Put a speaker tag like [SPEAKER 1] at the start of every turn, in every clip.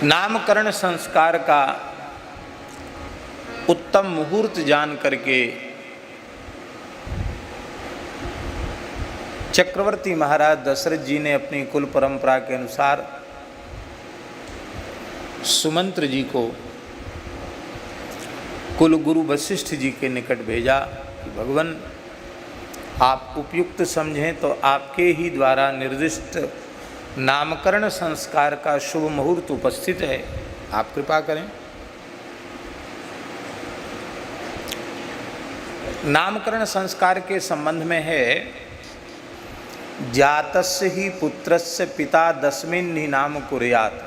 [SPEAKER 1] नामकरण संस्कार का उत्तम मुहूर्त जान करके चक्रवर्ती महाराज दशरथ जी ने अपनी कुल परंपरा के अनुसार सुमंत्र जी को कुल गुरु वशिष्ठ जी के निकट भेजा कि भगवान आप उपयुक्त समझें तो आपके ही द्वारा निर्दिष्ट नामकरण संस्कार का शुभ मुहूर्त उपस्थित है, आप कृपा करें। नामकरण संस्कार के संबंध में है, जातस्य ही पुत्रस्य पिता दशमिन्हि नाम कुर्यात्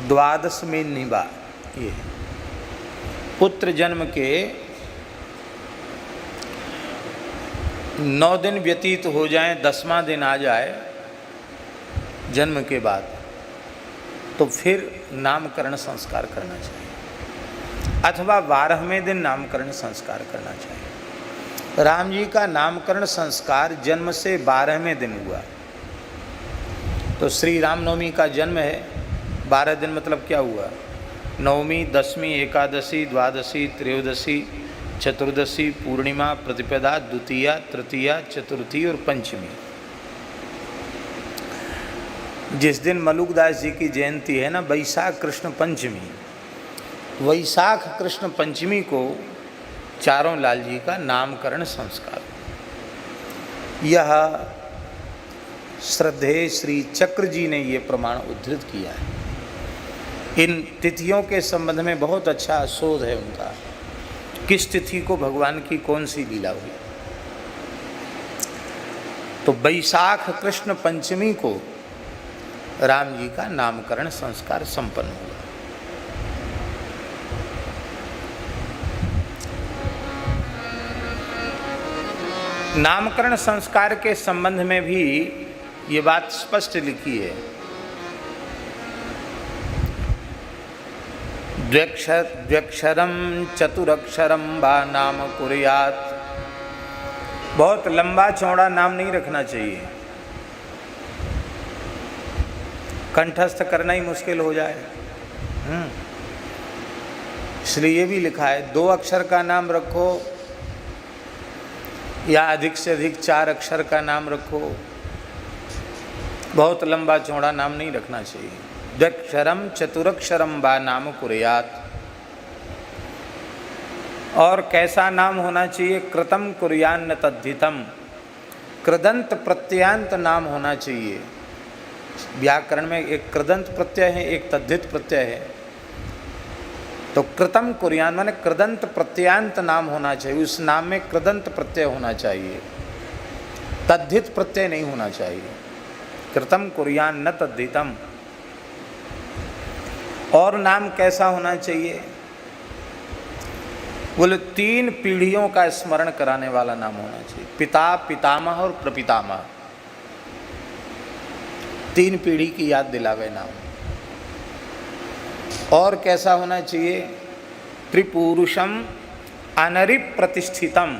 [SPEAKER 1] द्वादशमिन्हि वा। ये पुत्र जन्म के 9 दिन व्यतीत हो जाएं, 10वां दिन आ जाए जन्म के बाद, तो फिर नामकरण संस्कार करना चाहिए, अथवा 12वें दिन नामकरण संस्कार करना चाहिए। राम जी का नामकरण संस्कार जन्म से 12वें दिन हुआ, तो श्री रामनवमी का जन्म है, 12 दिन मतलब क्या हुआ? नवमी, दशमी, एकादशी, द्वादशी, त्रयोदशी, चतुर्दशी, पूर्णिमा, प्रतिपदा, द्वितीया, तृतीया, चतुर्थी और पंचमी। जिस दिन मलुकदास जी की जयंती है ना, वैशाख कृष्ण पंचमी, वैशाख कृष्ण पंचमी को चारों लाल जी का नामकरण संस्कार। यह श्रद्धेय श्री चक्र जी ने ये प्रमाण उद्धृत किया है। इन तिथियों के संबंध में बहुत अच्छा शोध है उनका, किस तिथि को भगवान की कौन सी लीला हुई। तो वैशाख कृष्ण पंचमी को राम जी का नामकरण संस्कार संपन्न हुआ। नामकरण संस्कार के संबंध में भी ये बात स्पष्ट लिखी है, द्व्यक्षरम चतुरक्षरम वा नाम कुर्यात्। बहुत लंबा चौड़ा नाम नहीं रखना चाहिए, कंठस्थ करना ही मुश्किल हो जाए। इसलिए ये भी लिखा है 2 अक्षर का नाम रखो या अधिक से अधिक 4 अक्षर का नाम रखो, बहुत लंबा चौड़ा नाम नहीं रखना चाहिए। द्व्यक्षरम चतुरक्षरम वा नाम कुर्यात्। और कैसा नाम होना चाहिए? कृतम कुर्यान्न तद्धितम, कृदंत प्रत्ययांत नाम होना चाहिए। व्याकरण में एक कृदंत प्रत्यय है, एक तद्धित प्रत्यय है। तो कृतम कुर्यान माने कृदंत प्रत्ययांत नाम होना चाहिए, उस नाम में कृदंत प्रत्यय होना चाहिए, तद्धित प्रत्यय नहीं होना चाहिए। कृतम कुर्यान न तद्धितम। और नाम कैसा होना चाहिए? बोले 3 पीढ़ियों का स्मरण कराने वाला नाम होना चाहिए, पिता, पितामह और प्रपितामह। 3 पीढ़ी की याद दिलावे नाम। और कैसा होना चाहिए? त्रिपुरुषम अनरिप प्रतिष्ठितम।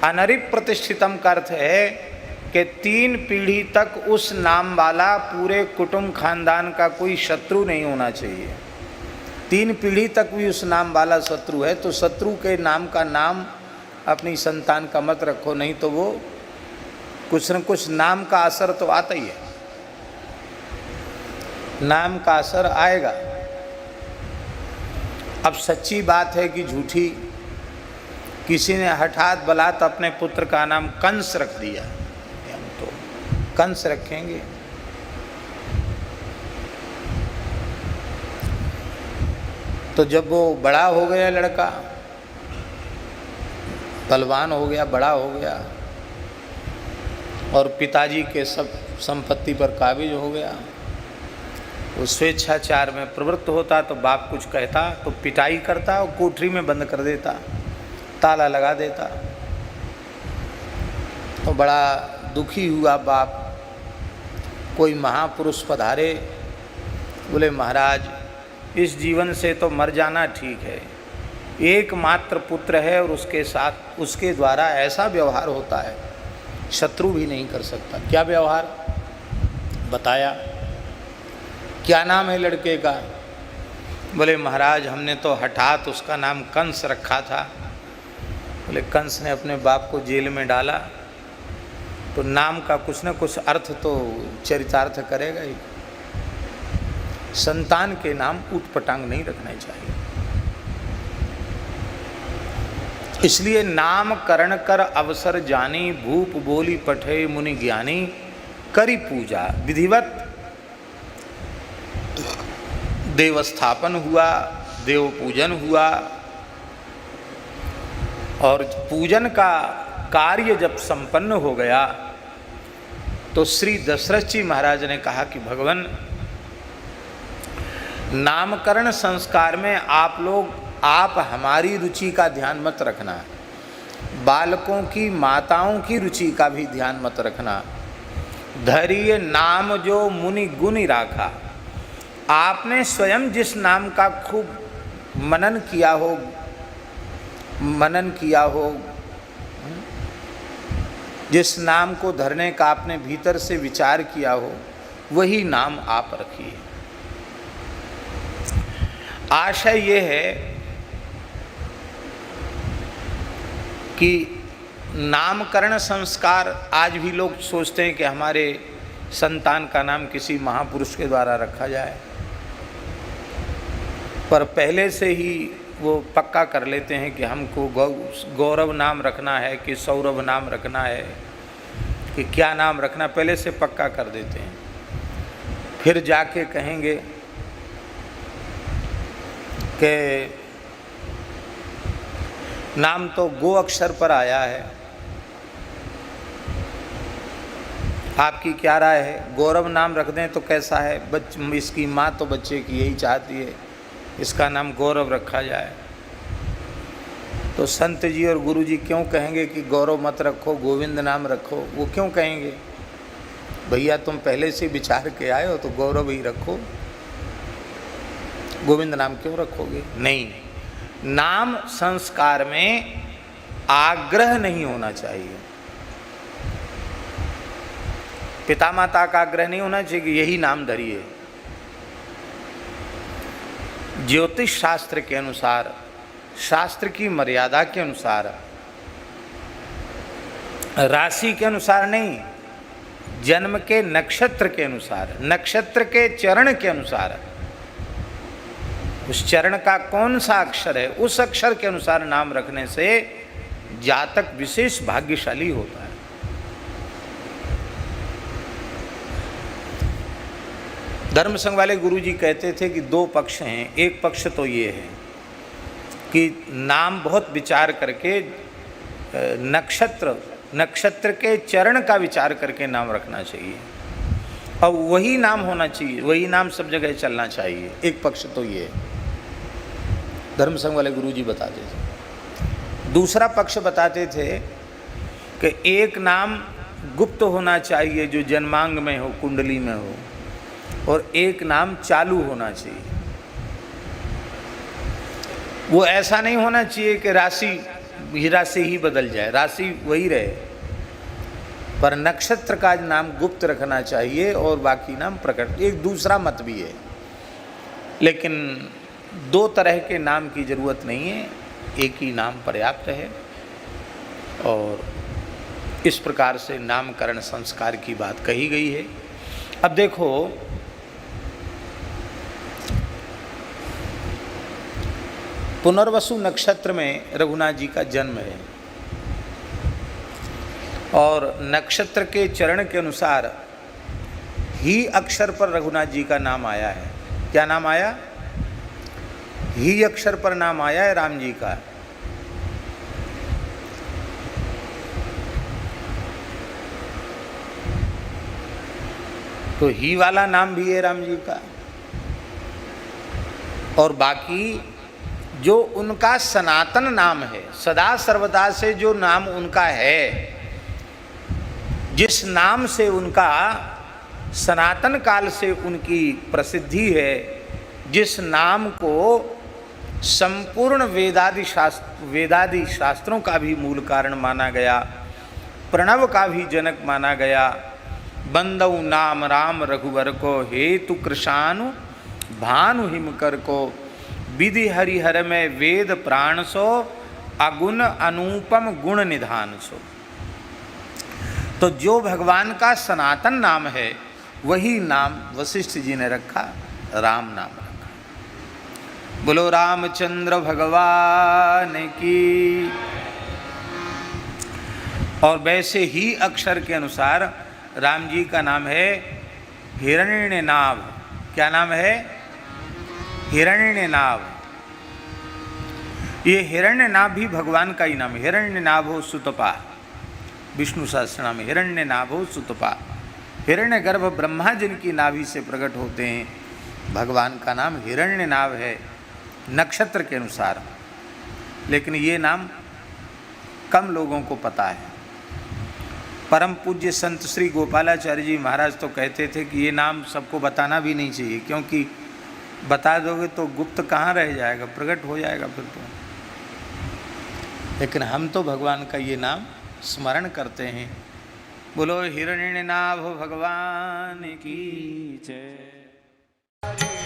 [SPEAKER 1] अनरिप प्रतिष्ठितम का अर्थ है कि 3 पीढ़ी तक उस नाम वाला पूरे कुटुंब खानदान का कोई शत्रु नहीं होना चाहिए। 3 पीढ़ी तक भी उस नाम वाला शत्रु है तो शत्रु के नाम का नाम अपनी संतान का मत रखो, नहीं तो वो कुछ न कुछ नाम का असर तो आता ही है, नाम का असर आएगा। अब सच्ची बात है कि झूठी, किसी ने हठात बलात् अपने पुत्र का नाम कंस रख दिया, हम तो कंस रखेंगे। तो जब वो बड़ा हो गया, लड़का बलवान हो गया, बड़ा हो गया और पिताजी के सब संपत्ति पर काबिज हो गया, वो स्वेच्छाचार में प्रवृत्त होता, तो बाप कुछ कहता तो पिटाई करता और कोठरी में बंद कर देता, ताला लगा देता। तो बड़ा दुखी हुआ बाप। कोई महापुरुष पधारे, बोले महाराज इस जीवन से तो मर जाना ठीक है। एकमात्र पुत्र है और उसके साथ उसके द्वारा ऐसा व्यवहार होता है शत्रु भी नहीं कर सकता। क्या व्यवहार बताया? क्या नाम है लड़के का? बोले महाराज हमने तो हठात उसका नाम कंस रखा था। बोले कंस ने अपने बाप को जेल में डाला तो नाम का कुछ न कुछ अर्थ तो चरितार्थ करेगा ही। संतान के नाम ऊटपटांग नहीं रखने चाहिए। इसलिए नामकरण कर अवसर जानी, भूप बोली पठे मुनि ज्ञानी, करी पूजा विधिवत देवस्थापन हुआ, देव पूजन हुआ। और पूजन का कार्य जब संपन्न हो गया तो श्री दशरथ जी महाराज ने कहा कि भगवान, नामकरण संस्कार में आप हमारी रुचि का ध्यान मत रखना, बालकों की माताओं की रुचि का भी ध्यान मत रखना। धैर्य नाम जो मुनि गुणी राखा, आपने स्वयं जिस नाम का खूब मनन किया हो, जिस नाम को धरने का आपने भीतर से विचार किया हो, वही नाम आप रखिए। आशय ये है कि नामकरण संस्कार आज भी लोग सोचते हैं कि हमारे संतान का नाम किसी महापुरुष के द्वारा रखा जाए, पर पहले से ही वो पक्का कर लेते हैं कि हमको गौरव नाम रखना है कि सौरभ नाम रखना है कि क्या नाम रखना, पहले से पक्का कर देते हैं। फिर जाके कहेंगे कि नाम तो गो अक्षर पर आया है, आपकी क्या राय है? गौरव नाम रख दें तो कैसा है? इसकी माँ तो बच्चे की यही चाहती है, इसका नाम गौरव रखा जाए। तो संत जी और गुरु जी क्यों कहेंगे कि गौरव मत रखो, गोविंद नाम रखो? वो क्यों कहेंगे? भैया तुम पहले से विचार के आए हो तो गौरव ही रखो, गोविंद नाम क्यों रखोगे? नहीं, नाम संस्कार में आग्रह नहीं होना चाहिए। पिता माता का आग्रह नहीं होना चाहिए कि यही नाम धरिए। ज्योतिष शास्त्र के अनुसार, शास्त्र की मर्यादा के अनुसार, राशि के अनुसार नहीं, जन्म के नक्षत्र के अनुसार, नक्षत्र के चरण के अनुसार, उस चरण का कौन सा अक्षर है उस अक्षर के अनुसार नाम रखने से जातक विशेष भाग्यशाली होता है। धर्म संघ वाले गुरुजी कहते थे कि दो पक्ष हैं। एक पक्ष तो ये है कि नाम बहुत विचार करके नक्षत्र के चरण का विचार करके नाम रखना चाहिए और वही नाम होना चाहिए, वही नाम सब जगह चलना चाहिए। एक पक्ष तो ये है, धर्म संघ वाले गुरुजी बताते थे। दूसरा पक्ष बताते थे कि एक नाम गुप्त होना चाहिए जो जन्मांग में हो, कुंडली में हो, और एक नाम चालू होना चाहिए। वो ऐसा नहीं होना चाहिए कि राशि ही बदल जाए, राशि वही रहे, पर नक्षत्र का नाम गुप्त रखना चाहिए और बाकी नाम प्रकट। एक दूसरा मत भी है, लेकिन दो तरह के नाम की जरूरत नहीं है, एक ही नाम पर्याप्त है। और इस प्रकार से नामकरण संस्कार की बात कही गई है। अब देखो, पुनर्वसु नक्षत्र में रघुनाथ जी का जन्म है और नक्षत्र के चरण के अनुसार ही अक्षर पर रघुनाथ जी का नाम आया है। क्या नाम आया? ही अक्षर पर नाम आया है राम जी का। तो ही वाला नाम भी है राम जी का, और बाकी जो उनका सनातन नाम है, सदा सर्वदा से जो नाम उनका है, जिस नाम से उनका सनातन काल से उनकी प्रसिद्धि है, जिस नाम को संपूर्ण वेदादि शास्त्रों का भी मूल कारण माना गया, प्रणव का भी जनक माना गया, बंदऊ नाम राम रघुवर को, हेतु कृशानु भानु हिमकर को, विधि हरिहर में वेद प्राण सो, अगुण अनुपम गुण निधान सो। तो जो भगवान का सनातन नाम है वही नाम वशिष्ठ जी ने रखा, राम नाम रखा। बोलो रामचंद्र भगवान की। और वैसे ही अक्षर के अनुसार राम जी का नाम है हिरण्यनाभ। क्या नाम है? हिरण्यनाभ। ये हिरण्यनाभ भी भगवान का ही नाम है। हिरण्यनाभो सुतपा, विष्णु सहस्त्र नाम हिरण्यनाभो सुतपा। हिरण्यगर्भ ब्रह्मा जिनकी नाभि से प्रकट होते हैं, भगवान का नाम हिरण्यनाभ है नक्षत्र के अनुसार। लेकिन ये नाम कम लोगों को पता है। परम पूज्य संत श्री गोपालाचार्य जी महाराज तो कहते थे कि ये नाम सबको बताना भी नहीं चाहिए, क्योंकि बता दोगे तो गुप्त कहाँ रह जाएगा, प्रकट हो जाएगा फिर तो। लेकिन हम तो भगवान का ये नाम स्मरण करते हैं। बोलो हिरण्यनाभ भगवान की जय।